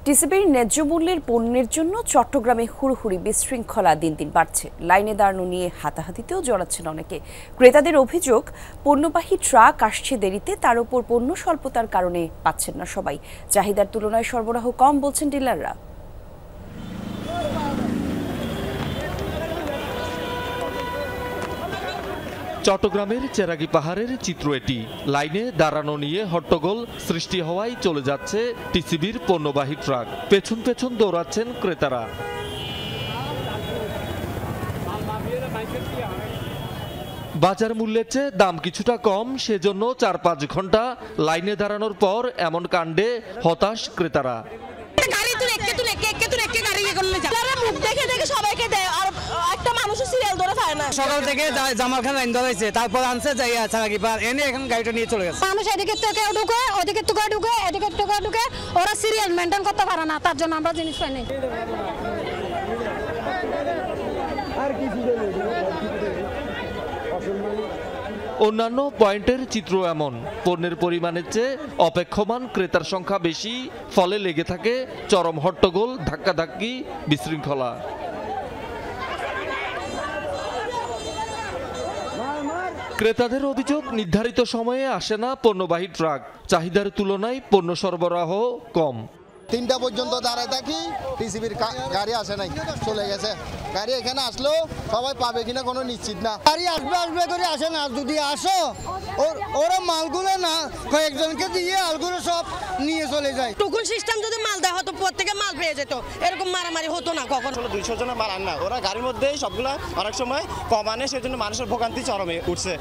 টিসিবির ন্যায্য মূল্যের পণ্যের জন্য চট্টগ্রামে হুড়োহুড়ি বিশৃঙ্খলা দিন দিন বাড়ছে। লাইনে দাঁড়ানো নিয়ে হাতাহাতিতেও জড়াচ্ছেন অনেকে। ক্রেতাদের অভিযোগ, পণ্যবাহী ট্রাক আসছে দেরিতে, তার উপর পণ্য স্বল্পতার কারণে পাচ্ছেন না সবাই। চাহিদার তুলনায় সরবরাহ কম বলছেন ডিলাররা। চট্টগ্রামের চেরাগী পাহাড়ের চিত্র এটি। লাইনে দাঁড়ানো নিয়ে হট্টগোল সৃষ্টি হওয়ায় চলে যাচ্ছে টিসিবির পণ্যবাহী ট্রাক। পেছন পেছন দৌড়াচ্ছেন ক্রেতারা। বাজার মূল্যের চেয়ে দাম কিছুটা কম, সেজন্য ৪-৫ ঘন্টা লাইনে দাঁড়ানোর পর এমন কাণ্ডে হতাশ ক্রেতারা। সকাল থেকে জামাল খান লাইন ধরেছে, তারপর আনছে যাইয়া চেরাগী পাহাড় এনে এখন গাড়িটা নিয়ে চলে গেছে। মানুষ এদিকে থেকে ঢুকে, ওদিকে থেকে ঢুকে, এদিকে থেকে ঢুকে, ওরা সিরিয়াল মেনটেন করতে পারে না, তার জন্য আমরা জিনিস পাই নাই। অন্যান্য পয়েন্টের চিত্র এমন। পণ্যের পরিমাণের চেয়ে অপেক্ষমান ক্রেতার সংখ্যা বেশি, ফলে লেগে থাকে চরম হট্টগোল, ধাক্কাধাক্কি, বিশৃঙ্খলা। ক্রেতাদের অভিযোগ, নির্ধারিত সময়ে আসে না পণ্যবাহী ট্রাক। চাহিদার তুলনায় পণ্য সরবরাহ কম। ৩টা পর্যন্ত দাঁড়ায় থাকি, টিসিবির গাড়ি আসে নাই, চলে গেছে। গাড়ি এখানে আসলেও সবাই পাবে কিনা কোনো নিশ্চিত না। গাড়ি আসবে আসবে করে আসে না, যদি আসো ওরা মালগুলো না কয়েকজনকে দিয়ে আলগুলো সব নিয়ে চলে যায়। টুকুন সিস্টেম যদি মাল দেওয়া হতো, প্রত্যেকে মাল পেয়ে যেত, এরকম মারামারি হতো না কখনো। 200 জনের মাল আন না, ওরা গাড়ির মধ্যেই সবগুলা অনেক সময় কম আনে, সেজন্য মানুষের ভোগান্তি চরমে উঠছে।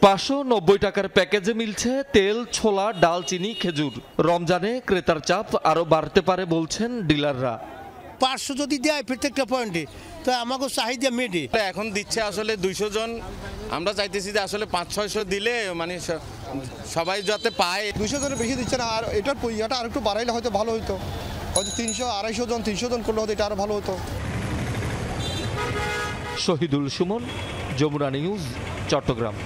৫৯০ টাকার প্যাকেজে মিলছে তেল, ছোলা, ডাল, চিনি, খেজুর। রমজানে ক্রেতার চাপ আরো বাড়তে পারে বলছেন ডিলাররা। 500 যদি দেয় প্রত্যেকটা পয়েন্টে, তো আমাকে চাহিদা মেটে। এখন দিচ্ছে আসলে 200 জন, আমরা চাইতেছি যে আসলে 500-600 দিলে মানে সবাই যাতে পায়। 200 জনের বেশি দিচ্ছে না, আর এটার পয়সাটা আর একটু বাড়াইলে হয়তো ভালো হতো। হয়তো 300-250 জন, 300 জন করলে হয়তো এটা আরো ভালো হতো। শহীদুল সুমন, যমুনা নিউজ, চট্টগ্রাম।